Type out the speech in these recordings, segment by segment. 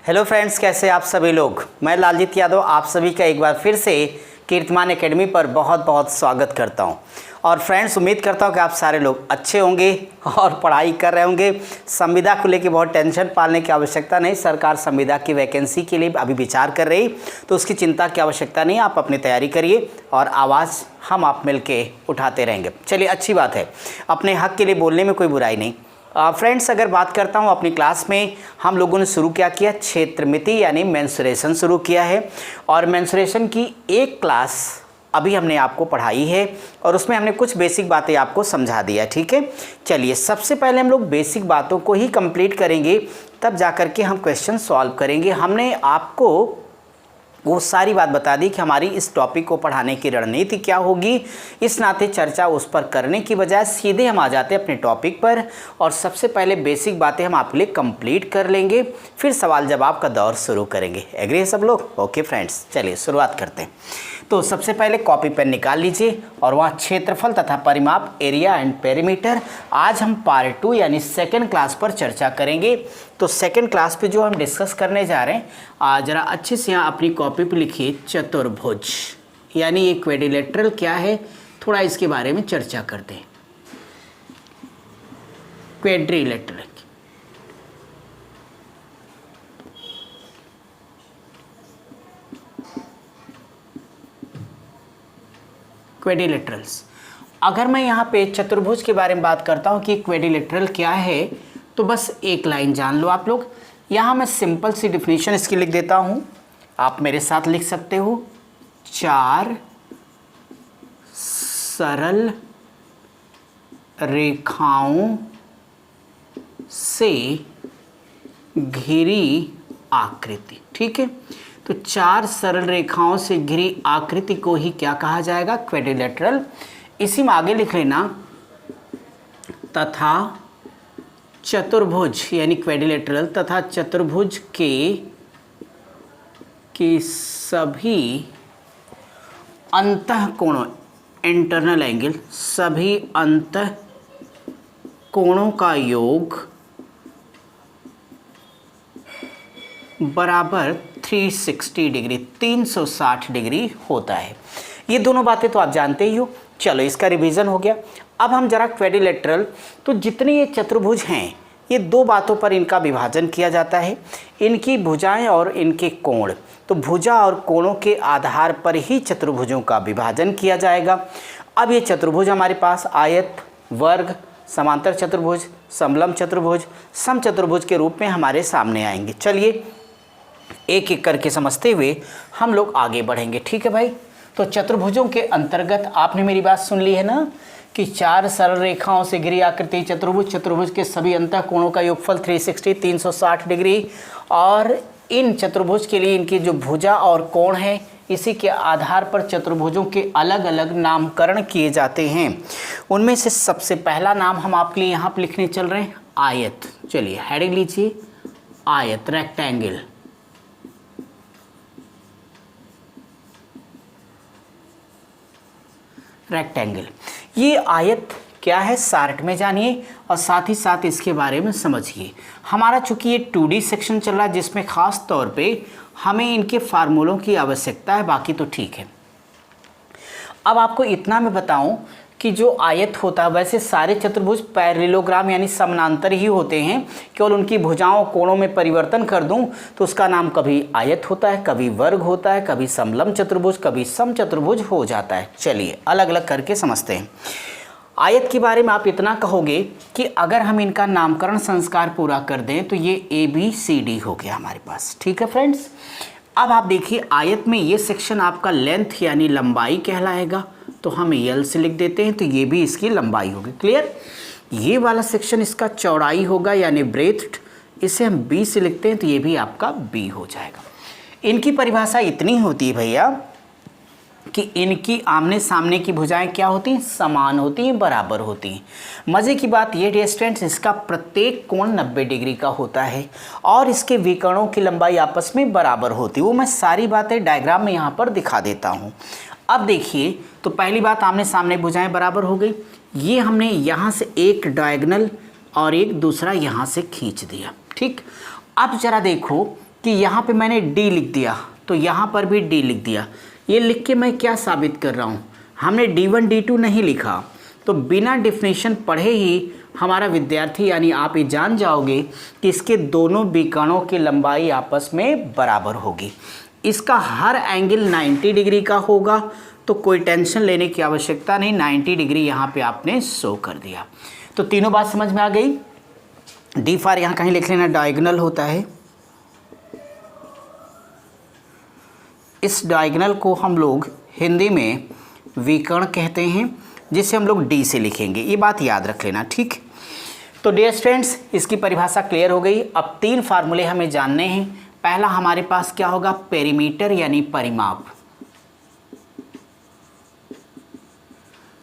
Hello friends, कैसे आप सभी लोग। मैं लालजीत यादव आप सभी का एक बार फिर से कीर्तिमान एकेडमी पर बहुत बहुत स्वागत करता हूं। और फ्रेंड्स, उम्मीद करता हूं कि आप सारे लोग अच्छे होंगे और पढ़ाई कर रहे होंगे। संविदा को लेकर बहुत टेंशन पालने की आवश्यकता नहीं। सरकार संविदा की वैकेंसी के लिए अभी विचार कर रही, तो उसकी चिंता की आवश्यकता नहीं। आप अपनी तैयारी करिए और आवाज़ हम आप मिल के उठाते रहेंगे। चलिए, अच्छी बात है, अपने हक के लिए बोलने में कोई बुराई नहीं। फ्रेंड्स, अगर बात करता हूं अपनी क्लास में, हम लोगों ने शुरू क्या किया, क्षेत्र मिति यानी मेंसुरेशन शुरू किया है। और मेंसुरेशन की एक क्लास अभी हमने आपको पढ़ाई है और उसमें हमने कुछ बेसिक बातें आपको समझा दिया। ठीक है, चलिए सबसे पहले हम लोग बेसिक बातों को ही कंप्लीट करेंगे, तब जाकर के हम क्वेश्चन सॉल्व करेंगे। हमने आपको वो सारी बात बता दी कि हमारी इस टॉपिक को पढ़ाने की रणनीति क्या होगी। इस नाते चर्चा उस पर करने की बजाय सीधे हम आ जाते हैं अपने टॉपिक पर और सबसे पहले बेसिक बातें हम आपके लिए कंप्लीट कर लेंगे, फिर सवाल जवाब का दौर शुरू करेंगे। एग्री है सब लोग? ओके फ्रेंड्स, चलिए शुरुआत करते हैं। तो सबसे पहले कॉपी पेन निकाल लीजिए और वहाँ क्षेत्रफल तथा परिमाप, एरिया एंड पेरीमीटर, आज हम पार्ट 2 यानी सेकेंड क्लास पर चर्चा करेंगे। तो सेकेंड क्लास पे जो हम डिस्कस करने जा रहे हैं, ज़रा अच्छे से यहाँ अपनी कॉपी पे लिखिए चतुर्भुज यानी ये क्वेड्रिलेटरल क्या है, थोड़ा इसके बारे में चर्चा करते हैं। क्वेड्रिलेटरल क्वेड्रिलेटरल्स, अगर मैं यहाँ पे चतुर्भुज के बारे में बात करता हूँ कि क्वेड्रिलेटरल क्या है, तो बस एक लाइन जान लो आप लोग। यहाँ मैं सिंपल सी डिफिनीशन इसकी लिख देता हूँ, आप मेरे साथ लिख सकते हो। 4 सरल रेखाओं से घिरी आकृति। ठीक है, तो 4 सरल रेखाओं से घिरी आकृति को ही क्या कहा जाएगा, क्वेड्रिलेटरल। इसी में आगे लिख लेना तथा चतुर्भुज यानी क्वेड्रिलेटरल तथा चतुर्भुज के सभी अंतः कोणों, इंटरनल एंगल, सभी अंतः कोणों का योग बराबर 360 डिग्री, 360 डिग्री होता है। ये दोनों बातें तो आप जानते ही हो। चलो, इसका रिवीजन हो गया। अब हम जरा क्वेड्रिलेटरल, तो जितने ये चतुर्भुज हैं, ये 2 बातों पर इनका विभाजन किया जाता है, इनकी भुजाएं और इनके कोण। तो भुजा और कोणों के आधार पर ही चतुर्भुजों का विभाजन किया जाएगा। अब ये चतुर्भुज हमारे पास आयत, वर्ग, समांतर चतुर्भुज, समलंब चतुर्भुज, समचतुर्भुज के रूप में हमारे सामने आएंगे। चलिए एक एक करके समझते हुए हम लोग आगे बढ़ेंगे। ठीक है भाई, तो चतुर्भुजों के अंतर्गत आपने मेरी बात सुन ली है ना कि 4 सरल रेखाओं से घिरी आकृति चतुर्भुज, चतुर्भुज के सभी अंतः कोणों का योगफल 360 डिग्री। और इन चतुर्भुज के लिए इनकी जो भुजा और कोण है, इसी के आधार पर चतुर्भुजों के अलग अलग नामकरण किए जाते हैं। उनमें से सबसे पहला नाम हम आपके लिए यहाँ पर लिखने चल रहे हैं, आयत। चलिए हेडिंग लीजिए, आयत, रेक्टेंगल। रेक्टेंगल, ये आयत क्या है शार्ट में जानिए और साथ ही साथ इसके बारे में समझिए। हमारा चूंकि ये 2D सेक्शन चल रहा है जिसमें खास तौर पे हमें इनके फार्मूलों की आवश्यकता है, बाकी तो ठीक है। अब आपको इतना मैं बताऊं कि जो आयत होता है, वैसे सारे चतुर्भुज पैरेललोग्राम यानी समानांतर ही होते हैं। केवल उनकी भुजाओं कोणों में परिवर्तन कर दूं तो उसका नाम कभी आयत होता है, कभी वर्ग होता है, कभी समलंब चतुर्भुज, कभी समचतुर्भुज हो जाता है। चलिए अलग अलग करके समझते हैं। आयत के बारे में आप इतना कहोगे कि अगर हम इनका नामकरण संस्कार पूरा कर दें तो ये ABCD हो गया हमारे पास। ठीक है फ्रेंड्स, अब आप देखिए आयत में ये सेक्शन आपका लेंथ यानी लंबाई कहलाएगा, तो हम L से लिख देते हैं, तो ये भी इसकी लंबाई होगी। क्लियर? ये वाला सेक्शन इसका चौड़ाई होगा यानी ब्रेथ, इसे हम B से लिखते हैं, तो ये भी आपका B हो जाएगा। इनकी परिभाषा इतनी होती है भैया कि इनकी आमने सामने की भुजाएं क्या होती हैं, समान होती हैं, बराबर होती हैं। मज़े की बात ये डियर स्टूडेंट्स, इसका प्रत्येक कोण 90 डिग्री का होता है और इसके विकर्णों की लंबाई आपस में बराबर होती है। वो मैं सारी बातें डायग्राम में यहाँ पर दिखा देता हूँ। अब देखिए, तो पहली बात आमने सामने भुजाएं बराबर हो गई। ये हमने यहाँ से एक डायगोनल और एक दूसरा यहाँ से खींच दिया। ठीक, अब जरा देखो कि यहाँ पे मैंने डी लिख दिया तो यहाँ पर भी डी लिख दिया। ये लिख के मैं क्या साबित कर रहा हूँ, हमने D1 D2 नहीं लिखा, तो बिना डेफिनेशन पढ़े ही हमारा विद्यार्थी यानी आप ये जान जाओगे कि इसके दोनों विकर्णों की लंबाई आपस में बराबर होगी। इसका हर एंगल 90 डिग्री का होगा, तो कोई टेंशन लेने की आवश्यकता नहीं, 90 डिग्री यहाँ पे आपने शो कर दिया। तो तीनों बात समझ में आ गई। डी फार यहाँ कहीं लिख लेना, डायगोनल होता है। इस डायगोनल को हम लोग हिंदी में विकर्ण कहते हैं, जिसे हम लोग डी से लिखेंगे, ये बात याद रख लेना, ठीक। तो डियर स्टूडेंट्स, इसकी परिभाषा क्लियर हो गई। अब 3 फार्मूले हमें जानने हैं। पहला हमारे पास क्या होगा, पेरीमीटर यानी परिमाप।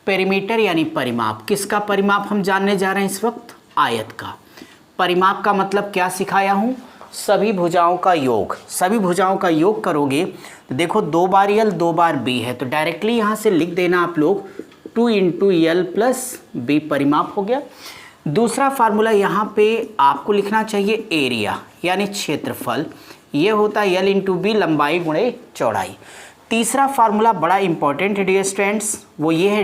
पेरीमीटर यानी परिमाप, किसका परिमाप हम जानने जा रहे हैं इस वक्त, आयत का। परिमाप का मतलब क्या सिखाया हूं, सभी भुजाओं का योग। सभी भुजाओं का योग करोगे तो देखो 2 बार L 2 बार B है, तो डायरेक्टली यहां से लिख देना आप लोग 2 × L + B परिमाप हो गया। दूसरा फार्मूला यहाँ पे आपको लिखना चाहिए एरिया यानी क्षेत्रफल, ये होता है L × B लंबाई गुणे चौड़ाई। तीसरा फार्मूला बड़ा इंपॉर्टेंट है डियर स्टूडेंट्स, वो ये है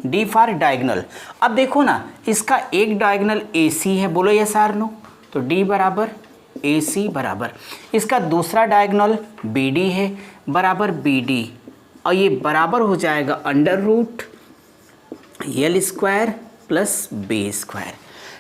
डी फॉर डायगोनल। अब देखो ना, इसका एक डायगोनल AC है, बोलो यस आर नो, तो D बराबर AC बराबर, इसका दूसरा डायगोनल BD है बराबर BD, और ये बराबर हो जाएगा √L² + B²।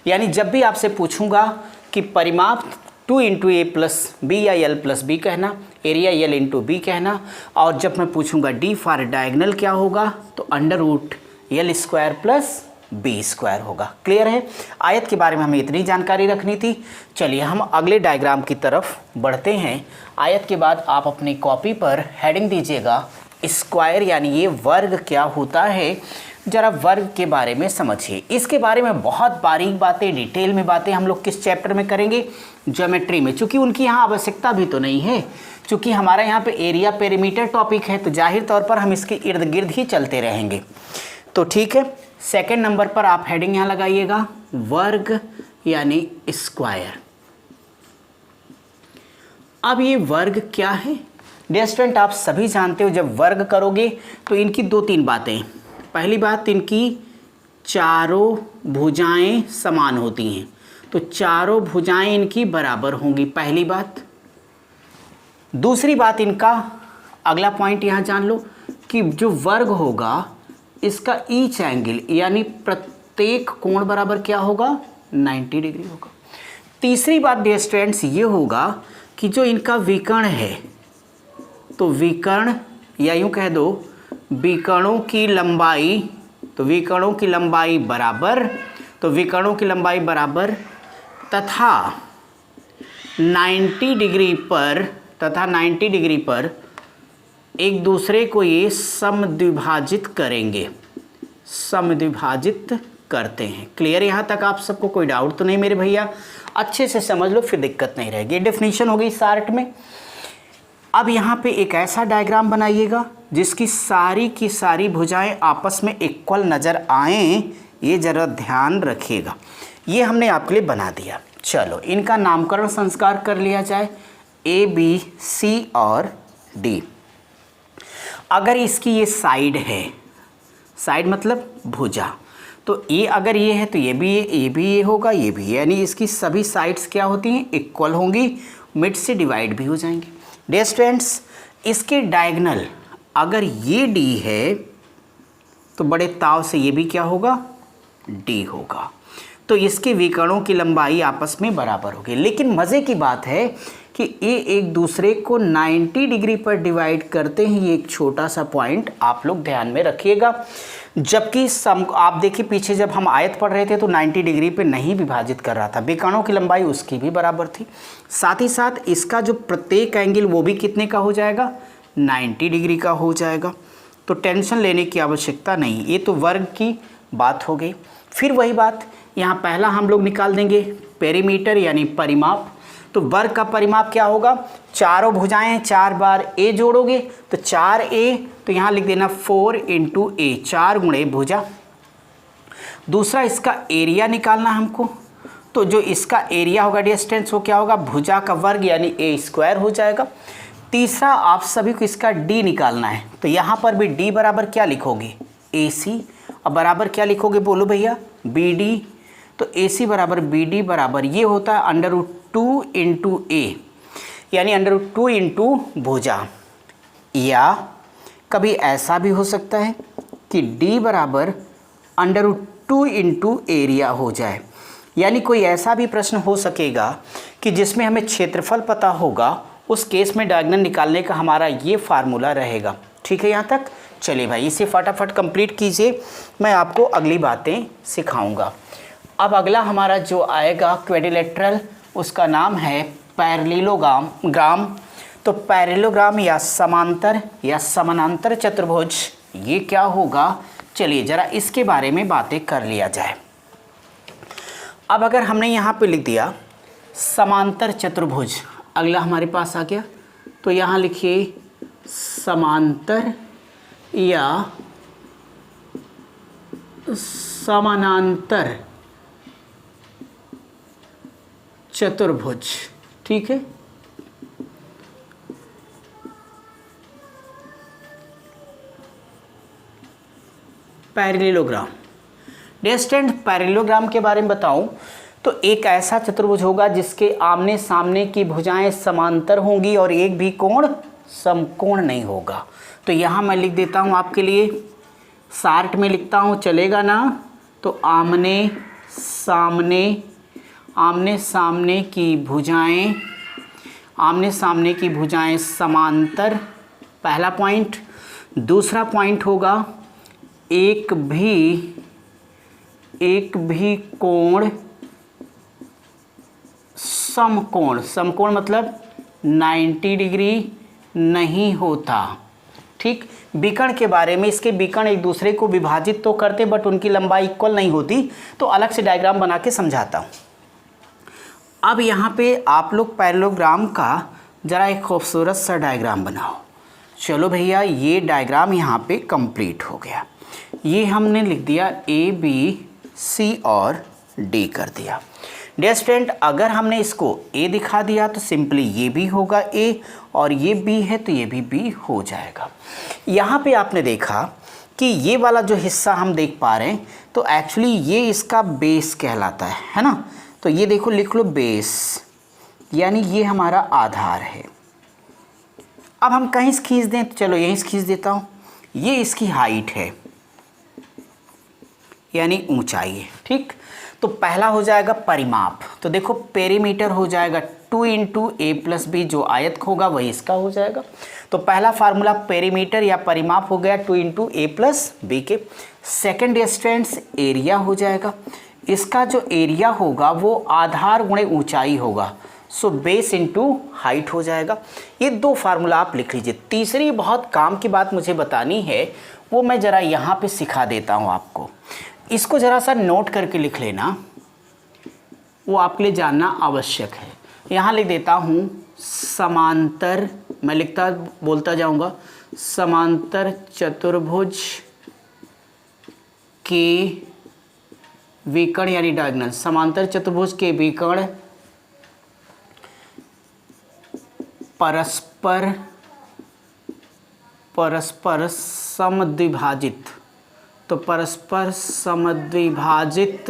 यानी जब भी आपसे पूछूंगा कि परिमाप 2 × A + B या L + B कहना, एरिया L × B कहना, और जब मैं पूछूंगा D फॉर डायगोनल क्या होगा तो √L² + B² होगा। क्लियर है। आयत के बारे में हमें इतनी जानकारी रखनी थी। चलिए हम अगले डायग्राम की तरफ बढ़ते हैं। आयत के बाद आप अपनी कॉपी पर हेडिंग दीजिएगा स्क्वायर, यानी ये वर्ग क्या होता है, जरा वर्ग के बारे में समझिए। इसके बारे में बहुत बारीक बातें, डिटेल में बातें हम लोग किस चैप्टर में करेंगे, ज्योमेट्री में। चूंकि उनकी यहाँ आवश्यकता भी तो नहीं है, चूंकि हमारा यहाँ पे एरिया पेरीमीटर टॉपिक है, तो जाहिर तौर पर हम इसके इर्द गिर्द ही चलते रहेंगे। तो ठीक है, सेकंड नंबर पर आप हेडिंग यहाँ लगाइएगा वर्ग यानी स्क्वायर। अब ये वर्ग क्या है डियर स्टूडेंट, आप सभी जानते हो जब वर्ग करोगे तो इनकी 2-3 बातें। पहली बात, इनकी चारों भुजाएं समान होती हैं, तो चारों भुजाएं इनकी बराबर होंगी, पहली बात। दूसरी बात, इनका अगला पॉइंट यहाँ जान लो कि जो वर्ग होगा इसका ईच एंगल यानी प्रत्येक कोण बराबर क्या होगा, 90 डिग्री होगा। तीसरी बात डियर स्टूडेंट्स ये होगा कि जो इनका विकर्ण है, तो विकर्ण या यूं कह दो विकर्णों की लंबाई, तो विकर्णों की लंबाई बराबर, तो विकर्णों की लंबाई बराबर तथा 90 डिग्री पर एक दूसरे को ये समद्विभाजित करेंगे, समद्विभाजित करते हैं। क्लियर, यहाँ तक आप सबको कोई डाउट तो नहीं मेरे भैया, अच्छे से समझ लो फिर दिक्कत नहीं रहेगी। डेफिनेशन हो गई शार्ट में। अब यहाँ पे एक ऐसा डायग्राम बनाइएगा जिसकी सारी की सारी भुजाएं आपस में इक्वल नज़र आएँ, ये ज़रा ध्यान रखिएगा। ये हमने आपके लिए बना दिया। चलो इनका नामकरण संस्कार कर लिया जाए, A B C और D। अगर इसकी ये साइड है, साइड मतलब भुजा, तो ये अगर ये है तो ये भी ये होगा, ये भी, यानी इसकी सभी साइड्स क्या होती हैं, इक्वल होंगी, मिड से डिवाइड भी हो जाएंगे। डियर स्टूडेंट्स, इसके डायगोनल अगर ये D है तो बड़े ताव से ये भी क्या होगा, D होगा, तो इसके विकर्णों की लंबाई आपस में बराबर होगी। लेकिन मज़े की बात है कि ये एक दूसरे को 90 डिग्री पर डिवाइड करते हैं, ये एक छोटा सा पॉइंट आप लोग ध्यान में रखिएगा। जबकि आप देखिए पीछे जब हम आयत पढ़ रहे थे तो 90 डिग्री पे नहीं विभाजित कर रहा था, विकर्णों की लंबाई उसकी भी बराबर थी। साथ ही साथ इसका जो प्रत्येक एंगल वो भी कितने का हो जाएगा, 90 डिग्री का हो जाएगा। तो टेंशन लेने की आवश्यकता नहीं, ये तो वर्ग की बात हो गई। फिर वही बात, यहाँ पहला हम लोग निकाल देंगे पेरीमीटर यानी परिमाप। तो वर्ग का परिमाप क्या होगा, चारों भुजाएं 4 बार A जोड़ोगे तो 4A, तो यहाँ लिख देना 4 × A, 4 गुणे भुजा। दूसरा इसका एरिया निकालना हमको, तो जो इसका एरिया होगा डियर स्टूडेंट्स वो क्या होगा, भुजा का वर्ग यानी ए स्क्वायर हो जाएगा। तीसरा आप सभी को इसका डी निकालना है, तो यहाँ पर भी डी बराबर क्या लिखोगे, ए सी। अब बराबर क्या लिखोगे बोलो भैया, बी डी। तो ए सी बराबर बी डी बराबर ये होता है √2 इंटू ए, यानी √2 इंटू भुजा। या कभी ऐसा भी हो सकता है कि d बराबर √2 इंटू एरिया हो जाए, यानी कोई ऐसा भी प्रश्न हो सकेगा कि जिसमें हमें क्षेत्रफल पता होगा, उस केस में डायगोनल निकालने का हमारा ये फार्मूला रहेगा। ठीक है यहाँ तक, चलिए भाई इसे फटाफट कंप्लीट कीजिए, मैं आपको अगली बातें सिखाऊंगा। अब अगला हमारा जो आएगा क्वेड्रिलेटरल, उसका नाम है पैरेललोग्राम। तो पैरेललोग्राम या समांतर या समानांतर चतुर्भुज, ये क्या होगा, चलिए ज़रा इसके बारे में बातें कर लिया जाए। अब अगर हमने यहाँ पे लिख दिया समांतर चतुर्भुज, अगला हमारे पास आ गया, तो यहाँ लिखिए समांतर या समानांतर चतुर्भुज। ठीक है, पैरेललोग्राम। डियर स्टूडेंट, पैरेललोग्राम के बारे में बताऊं तो एक ऐसा चतुर्भुज होगा जिसके आमने सामने की भुजाएं समांतर होंगी और एक भी कोण समकोण नहीं होगा। तो यहाँ मैं लिख देता हूँ आपके लिए, शार्ट में लिखता हूँ, चलेगा ना। तो आमने सामने की भुजाएं समांतर, पहला पॉइंट। दूसरा पॉइंट होगा एक भी कोण समकोण मतलब 90 डिग्री नहीं होता। ठीक, विकर्ण के बारे में, इसके विकर्ण एक दूसरे को विभाजित तो करते बट उनकी लंबाई इक्वल नहीं होती, तो अलग से डायग्राम बना के समझाता हूँ। अब यहाँ पे आप लोग पैरेललोग्राम का ज़रा एक खूबसूरत सा डायग्राम बनाओ। चलो भैया, ये डायग्राम यहाँ पे कंप्लीट हो गया। ये हमने लिख दिया ए बी सी और डी कर दिया। डियर स्टूडेंट, अगर हमने इसको ए दिखा दिया तो सिंपली ये भी होगा ए, और ये बी है तो ये भी बी हो जाएगा। यहाँ पे आपने देखा कि ये वाला जो हिस्सा हम देख पा रहे हैं, तो एक्चुअली ये इसका बेस कहलाता है ना। तो ये देखो, लिख लो बेस, यानी ये हमारा आधार है। अब हम कहीं से खींच दें, तो चलो यहीं से खींच देता हूँ। ये इसकी हाइट है, यानी ऊंचाई है। ठीक, तो पहला हो जाएगा परिमाप। तो देखो पेरीमीटर हो जाएगा 2 इंटू ए प्लस बी, जो आयत होगा वही इसका हो जाएगा। तो पहला फार्मूला पेरीमीटर या परिमाप हो गया 2 इंटू ए प्लस बी के। सेकेंड डिस्टेंस एरिया हो जाएगा, इसका जो एरिया होगा वो आधार गुणे ऊंचाई होगा, सो बेस इंटू हाइट हो जाएगा। ये दो फार्मूला आप लिख लीजिए। तीसरी बहुत काम की बात मुझे बतानी है, वो मैं ज़रा यहाँ पे सिखा देता हूँ आपको। इसको ज़रा सा नोट करके लिख लेना, वो आपके लिए जानना आवश्यक है। यहाँ लिख देता हूँ समांतर, मैं बोलता जाऊँगा समांतर चतुर्भुज के विकर्ण यानी डायगोनल, समांतर चतुर्भुज के विकर्ण परस्पर समद्विभाजित। तो परस्पर समद्विभाजित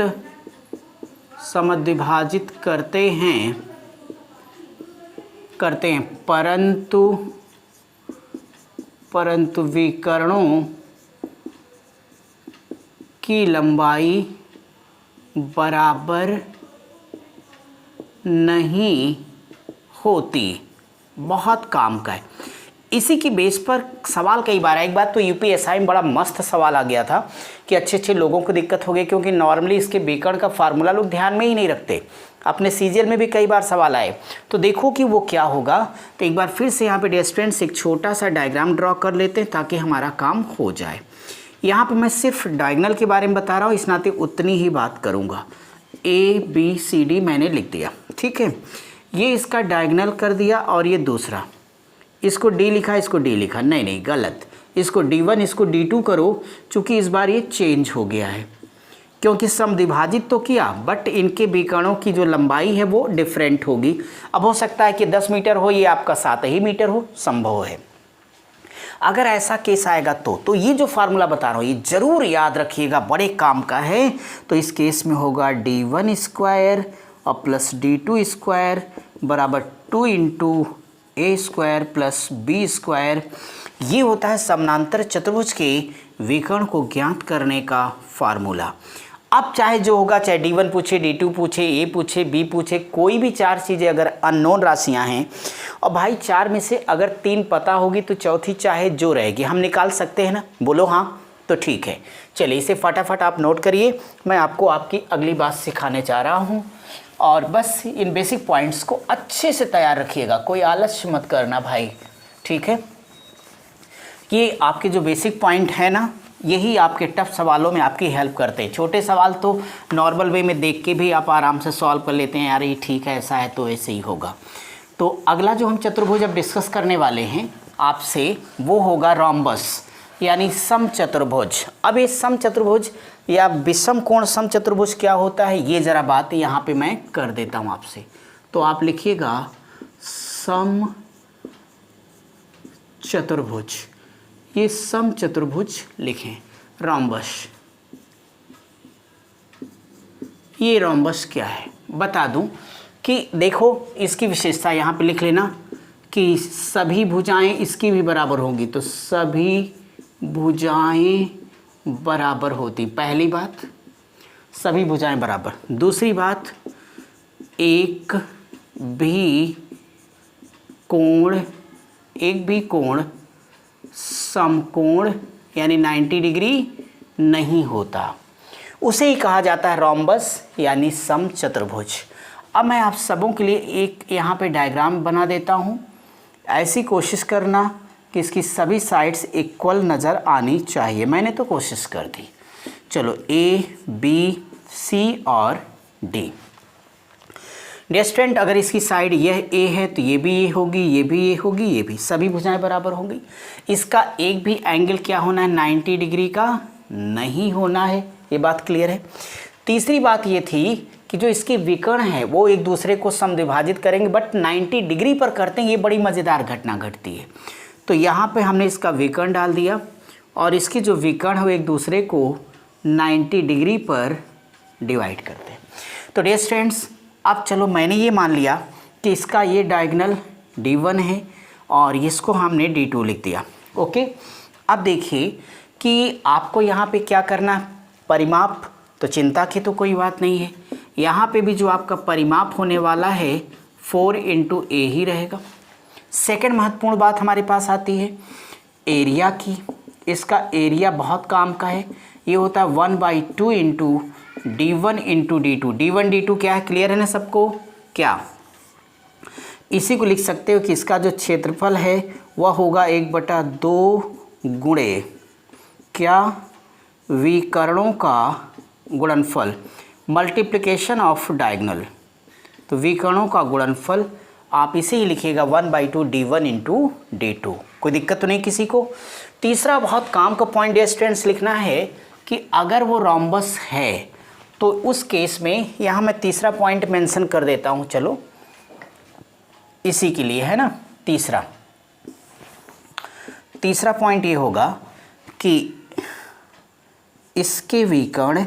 करते हैं, परंतु विकर्णों की लंबाई बराबर नहीं होती। बहुत काम का है। इसी की बेस पर सवाल कई बार है। एक बात तो यूपीएसआई में बड़ा मस्त सवाल आ गया था कि अच्छे लोगों को दिक्कत हो गई, क्योंकि नॉर्मली इसके विकर्ण का फार्मूला लोग ध्यान में ही नहीं रखते। अपने सीजीएल में भी कई बार सवाल आए, तो देखो कि वो क्या होगा। तो एक बार फिर से यहाँ पे डियर स्टूडेंट्स एक छोटा सा डायग्राम ड्रॉ कर लेते हैं ताकि हमारा काम हो जाए। यहाँ पे मैं सिर्फ डायगोनल के बारे में बता रहा हूँ, इस नाते उतनी ही बात करूँगा। ए बी सी डी मैंने लिख दिया, ठीक है। ये इसका डायगोनल कर दिया, और ये दूसरा, इसको डी लिखा, इसको डी लिखा, नहीं गलत, इसको D1 इसको D2 करो, चूँकि इस बार ये चेंज हो गया है। क्योंकि समद्विभाजित तो किया बट इनके विकर्णों की जो लंबाई है वो डिफरेंट होगी। अब हो सकता है कि 10 मीटर हो, ये आपका 7 ही मीटर हो, संभव है। अगर ऐसा केस आएगा तो ये जो फार्मूला बता रहा हूँ ये जरूर याद रखिएगा, बड़े काम का है। तो इस केस में होगा d1 स्क्वायर और प्लस d2 स्क्वायर बराबर 2 इंटू ए स्क्वायर प्लस बी स्क्वायर। ये होता है समानांतर चतुर्भुज के विकर्ण को ज्ञात करने का फार्मूला। अब चाहे जो होगा, चाहे d1 पूछे, d2 पूछे, a पूछे, b पूछे, कोई भी 4 चीज़ें अगर अननोन राशियां हैं और भाई 4 में से अगर 3 पता होगी तो चौथी चाहे जो रहेगी हम निकाल सकते हैं ना, बोलो हाँ, तो ठीक है। चलिए इसे फटाफट आप नोट करिए, मैं आपको आपकी अगली बात सिखाने जा रहा हूँ। और बस इन बेसिक पॉइंट्स को अच्छे से तैयार रखिएगा, कोई आलस्य मत करना भाई, ठीक है। ये आपके जो बेसिक पॉइंट है ना, यही आपके टफ सवालों में आपकी हेल्प करते हैं। छोटे सवाल तो नॉर्मल वे में देख के भी आप आराम से सॉल्व कर लेते हैं, यार ये ठीक है, ऐसा है तो ऐसे ही होगा। तो अगला जो हम चतुर्भुज अब डिस्कस करने वाले हैं आपसे वो होगा रोम्बस यानी समचतुर्भुज। अब ये समचतुर्भुज या विषम कोण समचतुर्भुज क्या होता है ये ज़रा बात यहाँ पे मैं कर देता हूँ आपसे। तो आप लिखिएगा समचतुर्भुज, ये समचतुर्भुज लिखें, रोम्बस। ये रोम्बस क्या है बता दूं कि देखो इसकी विशेषता यहाँ पे लिख लेना कि सभी भुजाएं इसकी भी बराबर होंगी, तो सभी भुजाएं बराबर होती, पहली बात सभी भुजाएं बराबर। दूसरी बात एक भी कोण समकोण यानी 90 डिग्री नहीं होता, उसे ही कहा जाता है रोम्बस यानी समचतुर्भुज। अब मैं आप सबों के लिए एक यहाँ पे डायग्राम बना देता हूँ, ऐसी कोशिश करना कि इसकी सभी साइड्स इक्वल नज़र आनी चाहिए। मैंने तो कोशिश कर दी। चलो ए बी सी और डी। डियर स्टूडेंट, अगर इसकी साइड यह ए है तो ये भी ए होगी, ये भी ए होगी, ये भी, सभी भुजाएं बराबर होंगी। इसका एक भी एंगल क्या होना है, 90 डिग्री का नहीं होना है, ये बात क्लियर है। तीसरी बात ये थी कि जो इसके विकर्ण हैं वो एक दूसरे को समद्विभाजित करेंगे बट 90 डिग्री पर करते हैं, ये बड़ी मज़ेदार घटना घटती है। तो यहाँ पे हमने इसका विकर्ण डाल दिया और इसके जो विकर्ण है वो एक दूसरे को 90 डिग्री पर डिवाइड करते हैं। तो डियर स्टूडेंट्स, अब चलो मैंने ये मान लिया कि इसका ये डायगोनल D1 है और इसको हमने D2 लिख दिया। ओके, अब देखिए कि आपको यहाँ पे क्या करना, परिमाप, तो चिंता की तो कोई बात नहीं है। यहाँ पे भी जो आपका परिमाप होने वाला है 4 इंटू ए ही रहेगा। सेकंड महत्वपूर्ण बात हमारे पास आती है एरिया की। इसका एरिया बहुत काम का है, ये होता है 1/2 into D1 into D2। D1 D2 क्या है, क्लियर है ना सबको? क्या इसी को लिख सकते हो कि इसका जो क्षेत्रफल है वह होगा 1/2 गुणे क्या, विकर्णों का गुणनफल, मल्टीप्लिकेशन ऑफ डायगोनल। तो विकर्णों का गुणनफल आप इसे ही लिखिएगा 1/2 D1 इंटू D2। कोई दिक्कत तो नहीं किसी को? तीसरा बहुत काम का पॉइंट डियर स्टूडेंट्स लिखना है कि अगर वो रोम्बस है तो उस केस में यहाँ मैं तीसरा पॉइंट मेंशन कर देता हूँ, चलो इसी के लिए है ना। तीसरा पॉइंट ये होगा कि इसके विकर्ण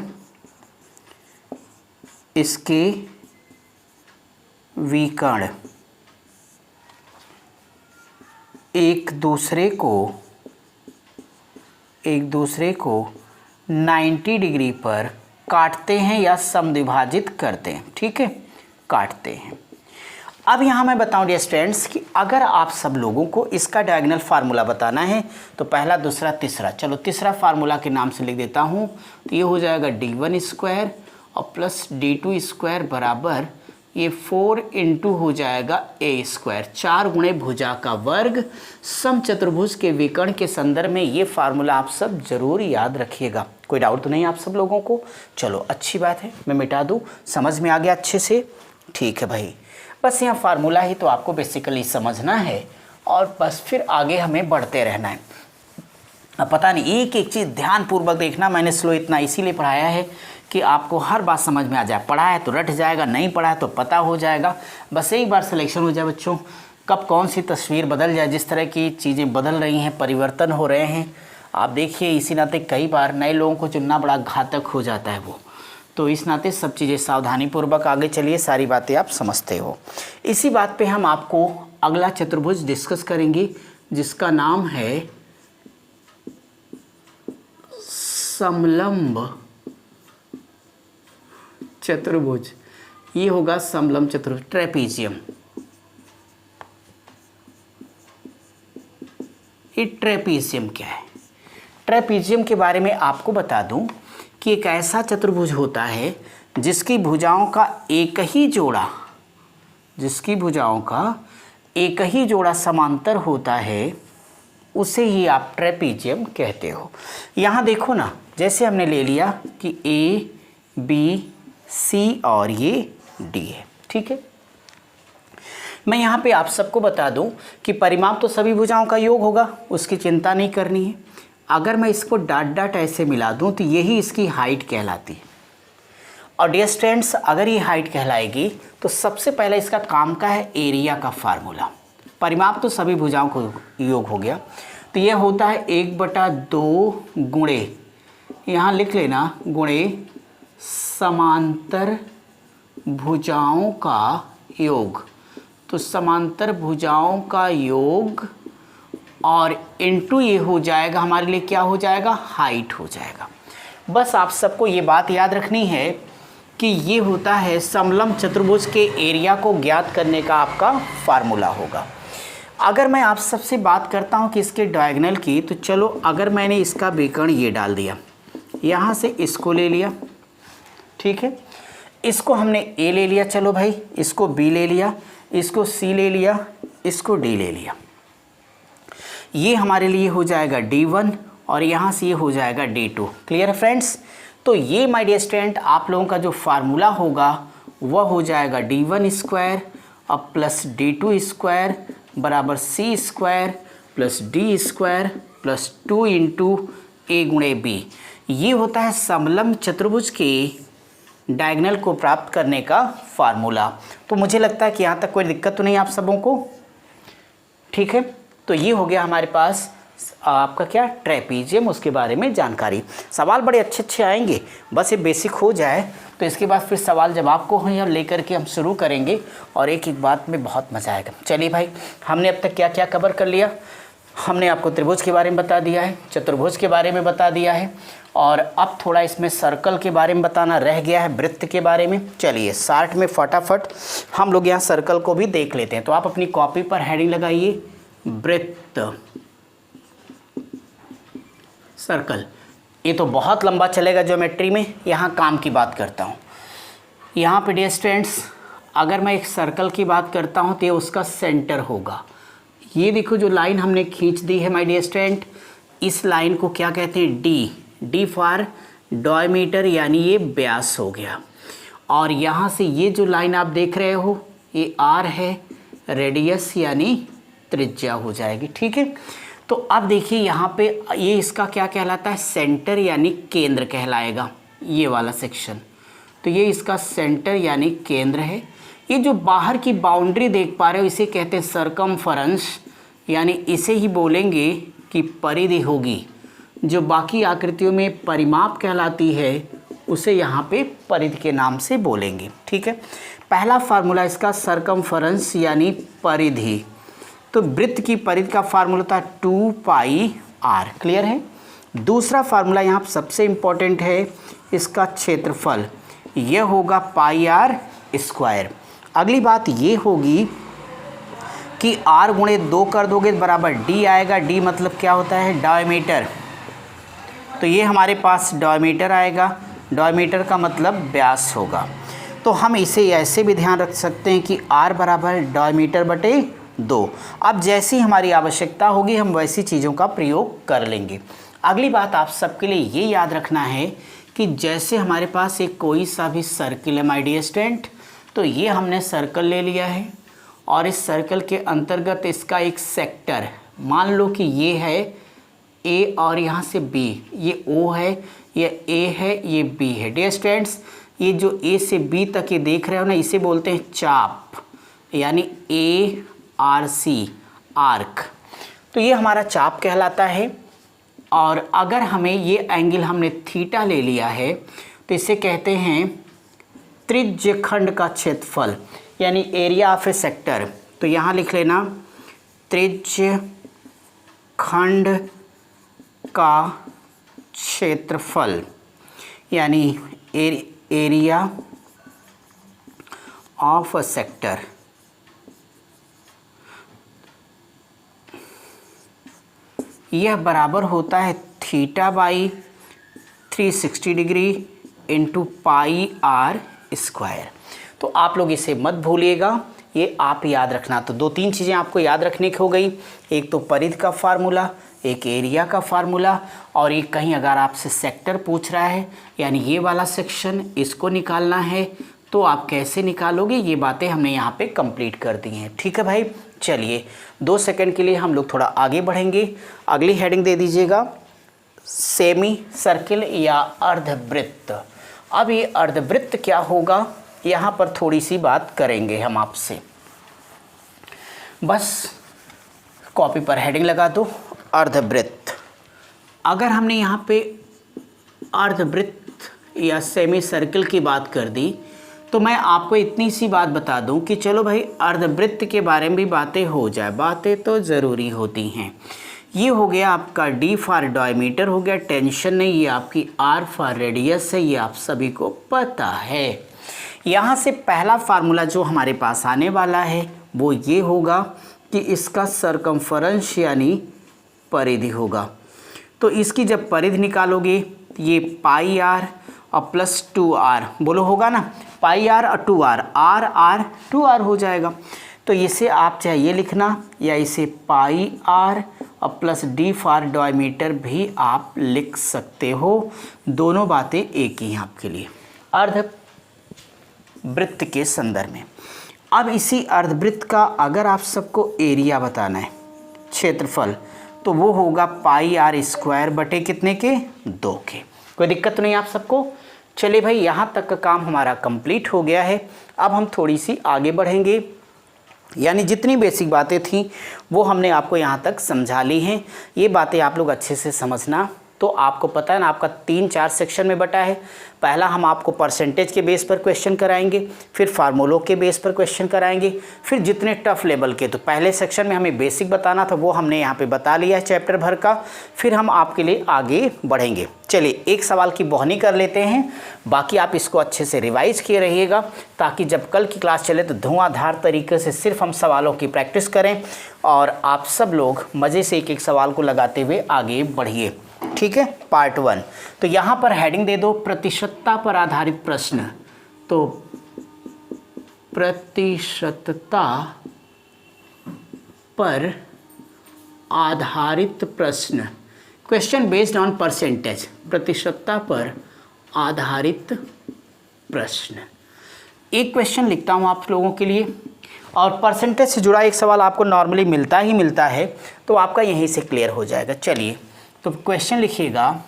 एक दूसरे को 90 डिग्री पर काटते हैं या समद्विभाजित करते हैं, ठीक है, काटते हैं। अब यहाँ मैं बताऊँ डियर स्टूडेंट्स कि अगर आप सब लोगों को इसका डायगोनल फार्मूला बताना है तो पहला, दूसरा, तीसरा, चलो तीसरा फार्मूला के नाम से लिख देता हूँ। तो ये हो जाएगा D1 स्क्वायर और प्लस D2 स्क्वायर बराबर ये 4 इंटू हो जाएगा ए स्क्वायर, 4 गुणे भुजा का वर्ग। समचतुर्भुज के विकर्ण के संदर्भ में ये फार्मूला आप सब जरूर याद रखिएगा। कोई डाउट तो नहीं आप सब लोगों को? चलो अच्छी बात है, मैं मिटा दूँ, समझ में आ गया अच्छे से? ठीक है भाई, बस यहाँ फार्मूला ही तो आपको बेसिकली समझना है और बस फिर आगे हमें बढ़ते रहना है। अब पता नहीं, एक एक चीज़ ध्यानपूर्वक देखना। मैंने स्लो इतना इसीलिए पढ़ाया है कि आपको हर बात समझ में आ जाए। पढ़ा है तो रट जाएगा, नहीं पढ़ा है तो पता हो जाएगा। बस एक बार सिलेक्शन हो जाए बच्चों, कब कौन सी तस्वीर बदल जाए। जिस तरह की चीज़ें बदल रही हैं, परिवर्तन हो रहे हैं, आप देखिए। इसी नाते कई बार नए लोगों को चुनना बड़ा घातक हो जाता है वो। तो इस नाते सब चीज़ें सावधानीपूर्वक आगे चलिए, सारी बातें आप समझते हो। इसी बात पे हम आपको अगला चतुर्भुज डिस्कस करेंगे, जिसका नाम है समलंब चतुर्भुज। ये होगा समलंब चतुर्भुज, ट्रेपीजियम। ये ट्रेपीजियम क्या है? ट्रेपीजियम के बारे में आपको बता दूं कि एक ऐसा चतुर्भुज होता है जिसकी भुजाओं का एक ही जोड़ा समांतर होता है, उसे ही आप ट्रेपीजियम कहते हो। यहाँ देखो ना, जैसे हमने ले लिया कि ए बी सी और ये डी है, ठीक है। मैं यहाँ पे आप सबको बता दूं कि परिमाप तो सभी भुजाओं का योग होगा, उसकी चिंता नहीं करनी है। अगर मैं इसको डाट डाट ऐसे मिला दूं तो यही इसकी हाइट कहलाती है। और डियर स्टूडेंट्स, अगर ये हाइट कहलाएगी तो सबसे पहले इसका काम का है एरिया का फार्मूला। परिमाप तो सभी भुजाओं को योग हो गया, तो यह होता है 1/2 गुणे, यहाँ लिख लेना, गुणे समांतर भुजाओं का योग। तो समांतर भुजाओं का योग और इनटू ये हो जाएगा हमारे लिए, क्या हो जाएगा? हाइट हो जाएगा। बस आप सबको ये बात याद रखनी है कि ये होता है समलंब चतुर्भुज के एरिया को ज्ञात करने का आपका फार्मूला होगा। अगर मैं आप सबसे बात करता हूँ कि इसके डायगोनल की, तो चलो अगर मैंने इसका विकर्ण ये डाल दिया, यहाँ से इसको ले लिया, ठीक है, इसको हमने ए ले लिया, चलो भाई, इसको बी ले लिया, इसको सी ले लिया, इसको डी ले लिया, ये हमारे लिए हो जाएगा D1 और यहाँ से ये हो जाएगा D2। क्लियर है फ्रेंड्स? तो ये माय डियर स्टूडेंट आप लोगों का जो फार्मूला होगा वह हो जाएगा D1 स्क्वायर अब प्लस D2 स्क्वायर बराबर C square plus D square plus 2 into A गुणे B। ये होता है समलंब चतुर्भुज के डायगोनल को प्राप्त करने का फार्मूला। तो मुझे लगता है कि यहाँ तक कोई दिक्कत तो नहीं आप सबों को, ठीक है। तो ये हो गया हमारे पास आपका क्या, ट्रेपीजियम, उसके बारे में जानकारी। सवाल बड़े अच्छे अच्छे आएंगे, बस ये बेसिक हो जाए तो इसके बाद फिर सवाल जवाब को हम लेकर के हम शुरू करेंगे और एक एक बात में बहुत मज़ा आएगा। चलिए भाई, हमने अब तक क्या क्या कवर कर लिया। हमने आपको त्रिभुज के बारे में बता दिया है, चतुर्भुज के बारे में बता दिया है, और अब थोड़ा इसमें सर्कल के बारे में बताना रह गया है, वृत्त के बारे में। चलिए शार्ट में फटाफट हम लोग यहाँ सर्कल को भी देख लेते हैं। तो आप अपनी कॉपी पर हेडिंग लगाइए, वृत्त, सर्कल। ये तो बहुत लंबा चलेगा ज्योमेट्री में, यहाँ काम की बात करता हूँ। यहाँ पे डियर स्टूडेंट्स, अगर मैं एक सर्कल की बात करता हूँ तो ये उसका सेंटर होगा। ये देखो जो लाइन हमने खींच दी है माय डियर स्टूडेंट, इस लाइन को क्या कहते हैं? डी फॉर डायमीटर, यानी ये व्यास हो गया। और यहाँ से ये जो लाइन आप देख रहे हो ये आर है, रेडियस यानी त्रिज्या हो जाएगी, ठीक है। तो अब देखिए यहाँ पे ये इसका क्या कहलाता है? सेंटर यानी केंद्र कहलाएगा, ये वाला सेक्शन। तो ये इसका सेंटर यानी केंद्र है। ये जो बाहर की बाउंड्री देख पा रहे हो इसे कहते हैं सरकमफेरेंस, यानी इसे ही बोलेंगे कि परिधि होगी। जो बाकी आकृतियों में परिमाप कहलाती है उसे यहाँ पे परिधि के नाम से बोलेंगे, ठीक है। पहला फार्मूला इसका सरकमफेरेंस यानी परिधि। तो वृत्त की परिधि का फार्मूला था 2πr, क्लियर है। दूसरा फार्मूला यहाँ सबसे इम्पोर्टेंट है, इसका क्षेत्रफल, यह होगा πr स्क्वायर। अगली बात ये होगी कि r गुणे 2 कर दोगे तो बराबर d आएगा। d मतलब क्या होता है? डायमीटर। तो ये हमारे पास डायमीटर आएगा, डायमीटर का मतलब व्यास होगा। तो हम इसे ऐसे भी ध्यान रख सकते हैं कि r बराबर डायमीटर बटे 2। अब जैसी हमारी आवश्यकता होगी हम वैसी चीज़ों का प्रयोग कर लेंगे। अगली बात आप सबके लिए ये याद रखना है कि जैसे हमारे पास एक कोई सा भी सर्किल है माय डियर स्टूडेंट, तो ये हमने सर्कल ले लिया है और इस सर्कल के अंतर्गत इसका एक सेक्टर, मान लो कि ये है ए और यहाँ से बी, ये ओ है, ये ए है, ये बी है। डियर स्टूडेंट्स, ये जो ए से बी तक ये देख रहे हो ना, इसे बोलते हैं चाप, यानी ए आर सी, आर्क। तो ये हमारा चाप कहलाता है। और अगर हमें ये एंगल हमने थीटा ले लिया है तो इसे कहते हैं त्रिज्यखंड का क्षेत्रफल, यानी एरिया ऑफ ए सेक्टर। तो यहाँ लिख लेना त्रिज्यखंड का क्षेत्रफल, यानी एरिया ऑफ अ सेक्टर। यह बराबर होता है theta by 360 degree into pi r square. तो आप लोग इसे मत भूलिएगा, ये आप याद रखना। तो 2-3 चीज़ें आपको याद रखने की हो गई, एक तो परिधि का फार्मूला, एक एरिया का फार्मूला, और एक कहीं अगर आपसे सेक्टर पूछ रहा है, यानी ये वाला सेक्शन, इसको निकालना है तो आप कैसे निकालोगे, ये बातें हमने यहाँ पे कंप्लीट कर दी हैं। ठीक है भाई, चलिए 2 सेकंड के लिए हम लोग थोड़ा आगे बढ़ेंगे। अगली हेडिंग दे दीजिएगा, सेमी सर्किल या अर्धवृत्त। अब ये अर्धवृत्त क्या होगा, यहाँ पर थोड़ी सी बात करेंगे हम आपसे। बस कॉपी पर हेडिंग लगा दो, अर्धवृत्त। अगर हमने यहाँ पे अर्धवृत्त या सेमी सर्किल की बात कर दी तो मैं आपको इतनी सी बात बता दूं कि चलो भाई अर्धवृत्त के बारे में भी बातें हो जाए, बातें तो ज़रूरी होती हैं। ये हो गया आपका डी फॉर डायमीटर हो गया, टेंशन नहीं। ये आपकी आर फॉर रेडियस है, ये आप सभी को पता है। यहाँ से पहला फार्मूला जो हमारे पास आने वाला है वो ये होगा कि इसका सरकमफरेंस यानी परिधि होगा। तो इसकी जब परिधि निकालोगे ये पाई आर और प्लस 2r, बोलो होगा ना, पाई आर और 2r, आर आर 2r हो जाएगा। तो इसे आप चाहे ये लिखना या इसे पाई आर और प्लस डी फॉर डायमीटर भी आप लिख सकते हो, दोनों बातें एक ही हैं आपके लिए अर्धवृत्त के संदर्भ में। अब इसी अर्धवृत्त का अगर आप सबको एरिया बताना है, क्षेत्रफल, तो वो होगा पाई आर स्क्वायर बटे कितने के, 2 के। कोई दिक्कत तो नहीं आप सबको। चलिए भाई, यहाँ तक का काम हमारा कंप्लीट हो गया है। अब हम थोड़ी सी आगे बढ़ेंगे, यानी जितनी बेसिक बातें थीं वो हमने आपको यहाँ तक समझा ली हैं। ये बातें आप लोग अच्छे से समझना। तो आपको पता है ना, आपका 3-4 सेक्शन में बटा है। पहला हम आपको परसेंटेज के बेस पर क्वेश्चन कराएंगे, फिर फार्मूलों के बेस पर क्वेश्चन कराएंगे, फिर जितने टफ लेवल के। तो पहले सेक्शन में हमें बेसिक बताना था, वो हमने यहाँ पे बता लिया है चैप्टर भर का। फिर हम आपके लिए आगे बढ़ेंगे। चलिए एक सवाल की बोहनी कर लेते हैं, बाकी आप इसको अच्छे से रिवाइज किए रहिएगा, ताकि जब कल की क्लास चले तो धुआंधार तरीके से सिर्फ हम सवालों की प्रैक्टिस करें और आप सब लोग मज़े से एक एक सवाल को लगाते हुए आगे बढ़िए। ठीक है, पार्ट 1। तो यहाँ पर हेडिंग दे दो, प्रतिशतता पर आधारित प्रश्न। तो प्रतिशतता पर आधारित प्रश्न, क्वेश्चन बेस्ड ऑन परसेंटेज, प्रतिशतता पर आधारित प्रश्न। एक क्वेश्चन लिखता हूँ आप लोगों के लिए, और परसेंटेज से जुड़ा एक सवाल आपको नॉर्मली मिलता ही मिलता है, तो आपका यहीं से क्लियर हो जाएगा। चलिए, तो क्वेश्चन लिखिएगा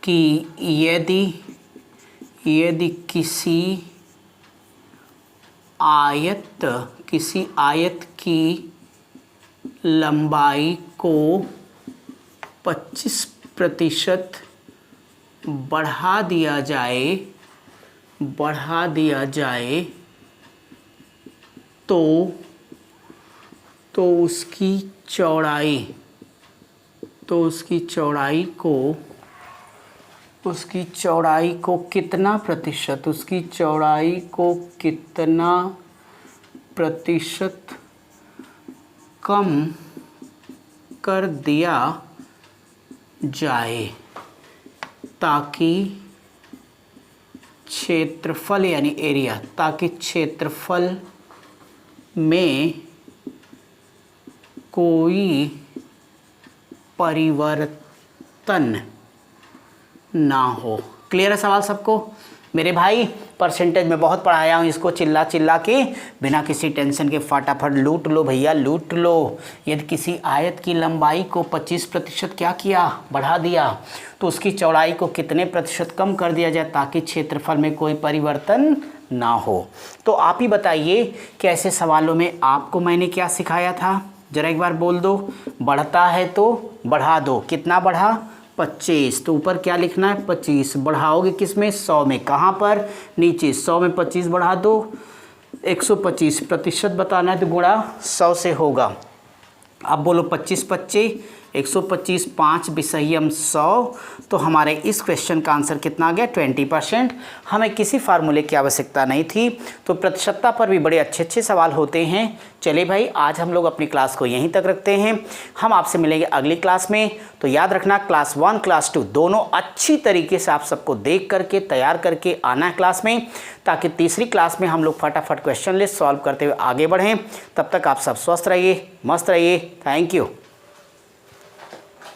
कि यदि किसी आयत की लंबाई को 25% बढ़ा दिया जाए तो उसकी चौड़ाई को कितना प्रतिशत कम कर दिया जाए ताकि क्षेत्रफल यानी एरिया, ताकि क्षेत्रफल में कोई परिवर्तन ना हो। क्लियर है सवाल सबको? मेरे भाई परसेंटेज में बहुत पढ़ाया हूँ, इसको चिल्ला चिल्ला के बिना किसी टेंशन के फटाफट लूट लो भैया, लूट लो। यदि किसी आयत की लंबाई को 25% क्या किया, बढ़ा दिया, तो उसकी चौड़ाई को कितने प्रतिशत कम कर दिया जाए ताकि क्षेत्रफल में कोई परिवर्तन ना हो। तो आप ही बताइए कि ऐसे सवालों में आपको मैंने क्या सिखाया था, ज़रा एक बार बोल दो। बढ़ता है तो बढ़ा दो, कितना बढ़ा, 25, तो ऊपर क्या लिखना है, 25। बढ़ाओगे किस में, 100 में, कहाँ पर, नीचे। 100 में 25 बढ़ा दो, 125% बताना है तो गुणा 100 से होगा। अब बोलो 25 25 125, 5 विषयम 100, तो हमारे इस क्वेश्चन का आंसर कितना आ गया, 20%। हमें किसी फार्मूले की आवश्यकता नहीं थी। तो प्रतिशतता पर भी बड़े अच्छे अच्छे सवाल होते हैं। चलिए भाई, आज हम लोग अपनी क्लास को यहीं तक रखते हैं। हम आपसे मिलेंगे अगली क्लास में। तो याद रखना, क्लास 1 क्लास 2 दोनों अच्छी तरीके से आप सबको देख करके तैयार करके आना है क्लास में, ताकि तीसरी क्लास में हम लोग फटाफट क्वेश्चन लिस्ट सॉल्व करते हुए आगे बढ़ें। तब तक आप सब स्वस्थ रहिए, मस्त रहिए। Thank you.